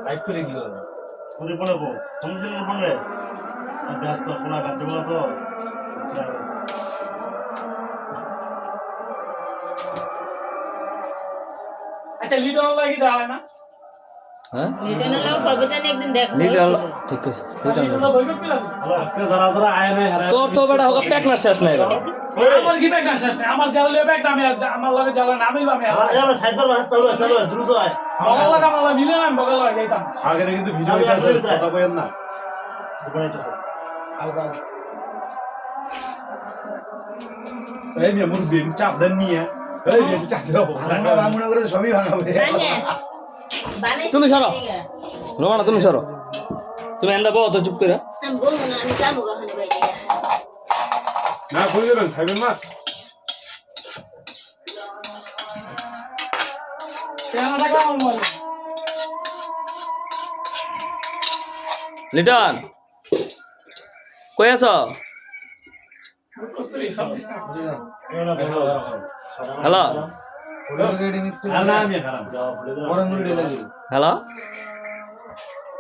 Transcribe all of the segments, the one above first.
Light করে কি করব পুরি পড়ে পো সমস্যা নেই পড়ে ব্যস্ত শোনা কাছে বলা তো আচ্ছা লিডন লাগি দাও না হ্যাঁ লিটন লাও কবিতানে একদিন দেখা লিটল হয়েছিল ঠিক আছে লিডন লিটল বই করতে লাগি হ্যালো আজকে যারা যারা আয় নাই হারা তোর তো বেটা হোক প্যাক না শেষ নাই বেটা আমার কি ব্যাগ শেষ নাই আমার জ্বালালে ব্যাগ আমি আমার লাগে জ্বালান আমি আমি আরে সাইকেল বাস চালু চালু দ্রুত আয় বগল লাগা মালা মিলে না বগল লাগা যাইতাম আগে কিন্তু ভিডিও হইতাছে কথা কইেন না ওখানে যাচ্ছে আলগা এই মিয়া মুরগি চাপ দেন মিয়া এই মিয়া চাপ দাও ভাঙা মনে করে সবই ভাঙাবে বানিয়ে বানাই তুমি সরো রোমানা তুমি সরো তুমি এন্দা বউ তো চুপ করে আমি বলবো না আমি যাবো কখনো বাইরে না কই যাবেন খাইবেন মাছ কেন টাকা আমার বলে লিটন কই আছো হ্যালো আর না আমি খারাপ বড় মুড়ি ঢেলে দিই হ্যালো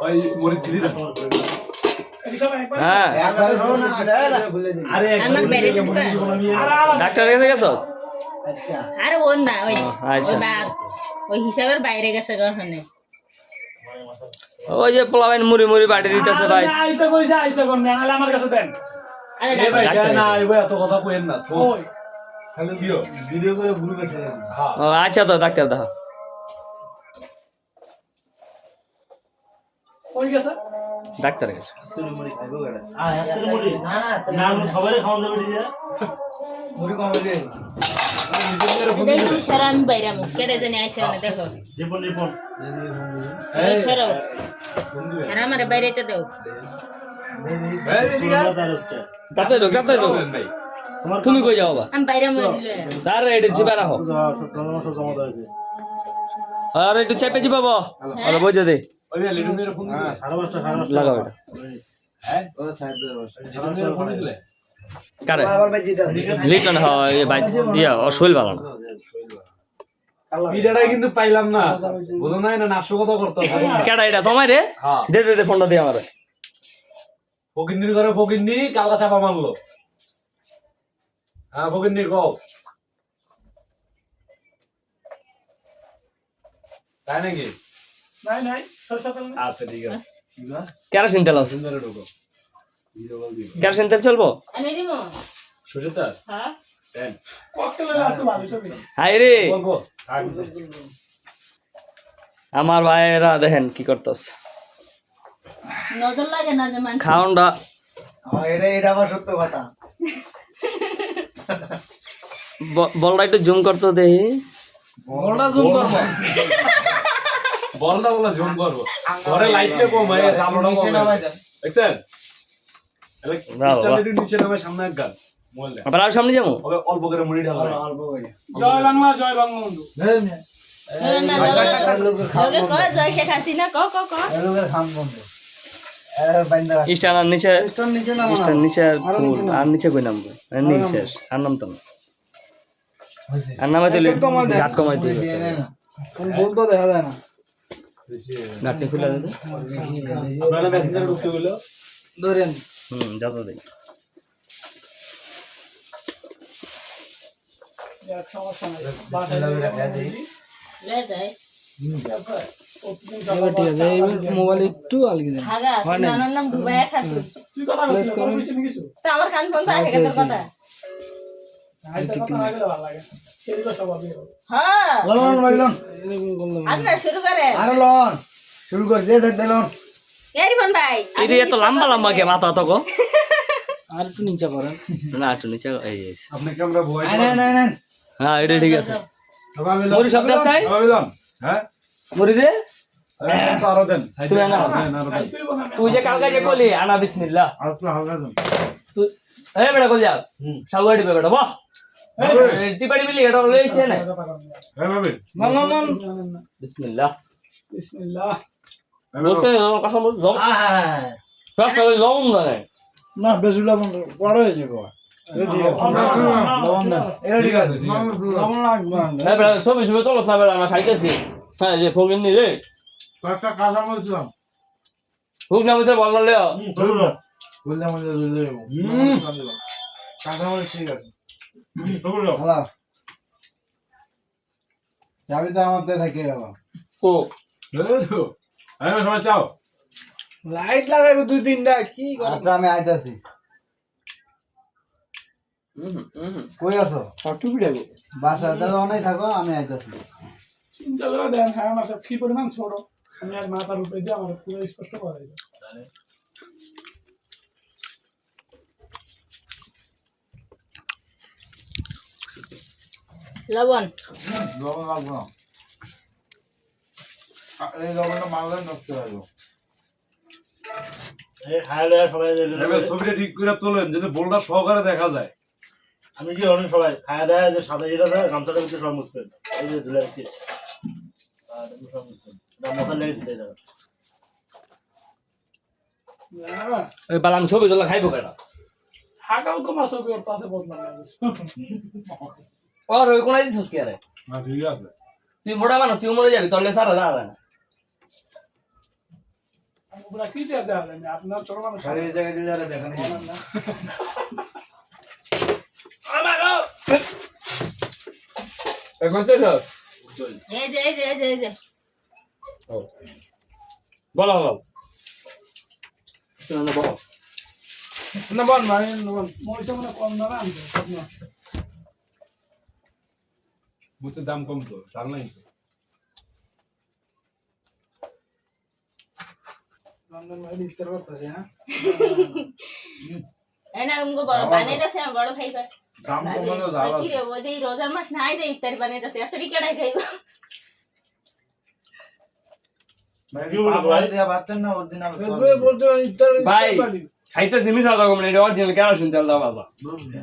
ওই মরিচ দিলি না এই সব একবার হ্যাঁ একবারে রো না দেয় খুলে দিই আরে আমার বাইরে একবার মরিচ দিব না মিয়া ডাক্তারের কাছে গেছো আচ্ছা আরে ওর না ওই আচ্ছা। ওই বাদ ওই হিসাবের বাইরে গেছে কখনো ওই যে পোলাবাইন মুড়ি মুড়ি বাটি দিতেছে ভাই আইতে কইছে আইতে কোন না নালে আমার কাছে দেন আরে এই ভাই ডাক্তার না এই ভাই এত কথা কইেন না তো ওই খালি কিও ভিডিও করে গ্রুপে ছেড়ে দিই হ্যাঁ ও আচ্ছা তো ডাক্তার দেখো কই গেছে ডাক্তারের কাছে তুই মুড়ি খাইবো গেলে আয় হাতের মুড়ি না না না আমি সবারই খাওয়ান যাবে দিয়ে মুড়ি কমে দিই দেখো সারা আমি বাইরে আমু কেটে জানি আইছে না দেখো রিপন রিপন এই সরো বন্ধু আর আমার বাইরেতে দাও তোমরা যারা হচ্ছে ডাক্তার ডাক্তার ভাই তোমার তুমি কই যাও বা আমি বাইরে আমু দিলে তার এটা জিবা রাখো সব জমা দিয়েছে আর একটু চেপে জিবাবো আরে বুঝে দে ওই মিয়া লিডু মেরে ফোন দিলে সারা পাঁচটা লাগাও এটা হ্যাঁ ও সাইড দিয়ে বস লিডু মেরে ফোন দিলে কারে আবার ভাই জিতা লিটন হয় এই ভাই ইয়া ও শৈল ভালো না আল্লাহ ভিডিওটা কিন্তু পাইলাম না বুঝো নাই না নাশো কথা করতে হবে কেডা এটা তোমার রে হ্যাঁ দে দে দে ফোনটা দে আমারে ফকিন্নির ঘরে ফকিন্নি কালা চাপা মারলো হ্যাঁ ফকিন্নি কও তাই নাকি নাই নাই সরষা তেল আচ্ছা ঠিক আছে কেরোসিন তেল আছে সুন্দর ঢুকো ভিডিও কল দিও কেরোসিন তেল চলবো আমি দিমু সুচিতা হ্যাঁ দেন ককটেল একটু ভালো চলবে হাই রে বলবো আমার ভাইয়েরা দেখেন কি করতেছে নজর লাগে না যে মানুষ খাওনটা এটা আবার সত্য কথা বলটা একটু জুম করতে দেখি বড়টা জুম করব বলটা বলা জুম করবো ঘরে লাইটটা কম হয় সামনেটা কম দেখছেন এলে স্ট্যান্ডার্ড নিচে নামে সামনে এক গান মোবাইল দে আবার আর সামনে যাবো ওকে অল্প করে মুড়ি ঢালা অল্প করে জয় বাংলা জয় বঙ্গবন্ধু না লগে কয় জয় শেখ হাসিনা ক ক ক এর খাম বন্ধ এর বাইন্দা স্ট্যান্ড নিচে স্টোন নিচে নামা স্ট্যান্ড নিচে আর ফুল আর নিচে কই নামবো আর নিচে শেষ আর নামতো না আর নামে চলে ঘাট কমাই দিই কোন বল তো দেখা যায় না ঘাটটি খুলে দে আপনারা মেসেঞ্জারে ঢুকতে গেলো ধরেন যত দেই এক সমস্যা নাই বাসায় লে যাই এবার ঠিক আছে এই মোবাইল একটু আলগি দেন হাগা নানার নাম দুবাই খাতু তুই কথা বলছিস কোন কিছু কিছু তো আমার কান ফোন থাকে তোর কথা আইতে কথা না গেলে ভালো লাগে সেই তো স্বভাবই হ্যাঁ লন বাইলন আপনার শুরু করে আরে লন শুরু কর যে দেখ দিলন এরিফোন ভাই এটা এত লম্বা লম্বা কে মাথা তো গো আর একটু নিচে করেন না একটু নিচে এই আছে আপনি ক্যামেরা বয় না না না হ্যাঁ এটা ঠিক আছে বাবিলন মুড়ি শব্দ তাই বাবিলন হ্যাঁ মুড়ি দে আরো দেন তুমি আনা। তুই বল না তুই যে কালকে যে কলি আনা বিসমিল্লাহ আর একটু হালকা দেন তুই এই বেটা কল যা সাউগাড়ি পে বেটা বাহ টিপাড়ি বিলি এটা লইছে না হ্যাঁ বাবিল নন নন বিসমিল্লাহ বিসমিল্লাহ বসে কথা বল লম সব সব লম না না বেশি লবণ বড় হয়ে যাবে লবণ দেন এটা ঠিক আছে লবণ লাগবে এই বেটা ছবি ছবি চলো না বেটা আমরা খাইতেছি হ্যাঁ যে ফগিন নি রে কয়েকটা কাঁচা মরিচ দিলাম হুক না বুঝে বল লে চলুন না বললাম মরিচ দিলে কাঁচা মরিচ ঠিক আছে চলুন না হ্যালো যাবি তো আমার দিয়ে থেকে গেল ও আমি সবাই চাও লাইট লাগাইবো 2-3টা কি আচ্ছা আমি আইতাছি কই আছো টুপি দেবো বাসা তাহলে অনেক থাকো আমি আইতাছি চিন্তা করে দেন হ্যাঁ আমার কি পরিমাণ ছোট আমি আর মাথার উপরে দিয়ে আমার পুরো স্পষ্ট করা যায় লবণ লবণ লাগবো না এই লবণটা মারলে নষ্ট হয়ে যাবে এই খাইলে সবাই এবার ছবিটা ঠিক করে তোলেন যাতে বোলটা সহকারে দেখা যায় আমি কি অনেক সবাই খাওয়া দেয় যে সাদা যেটা দেয় গামছাটা ভিতরে সব মুছবেন এই যে ধুলে রাখছি আর এগুলো সব মুছবেন এটা মশলা লেগে দিতে যাবে ওই বালাম ছবি তোলা খাইবো কেনা হাকাল তো মাছ ওর পাশে বসলাম না আর ওই কোনায় দিছস কি আরে না ঠিক আছে তুই মোটা মানুষ তুই মরে যাবি তলে সারা দাঁড়া না ওরা কি দিয়ে দেওয়া যায় আপনার ছোট মানুষ খালি এই জায়গায় দিলে আর দেখা নেই কইছে তো এই যে এই যে এই যে এই যে বলো বলো শুনুন বলো না বল মানে মরিচা মানে কম না আনতে আপনার বুঝতে দাম কম তো চাল নাই তো লন্ডন ভাই বিস্তার করতেছে হ্যাঁ এনা উমগো বড় বানাইতাছে আমার বড় ভাই কর দাম কমানো যাবে কি রে ওই রোজার মাস নাই দে ইফতার বানাইতাছে এত রিকাডাই খাইবো ভাই দিয়া বাচ্চা না অরিজিনাল বলতে ইফতার ভাই খাইতেছি মিশা দাও মানে এটা অরিজিনাল কেন শুনতে দাও বাজা বুঝলি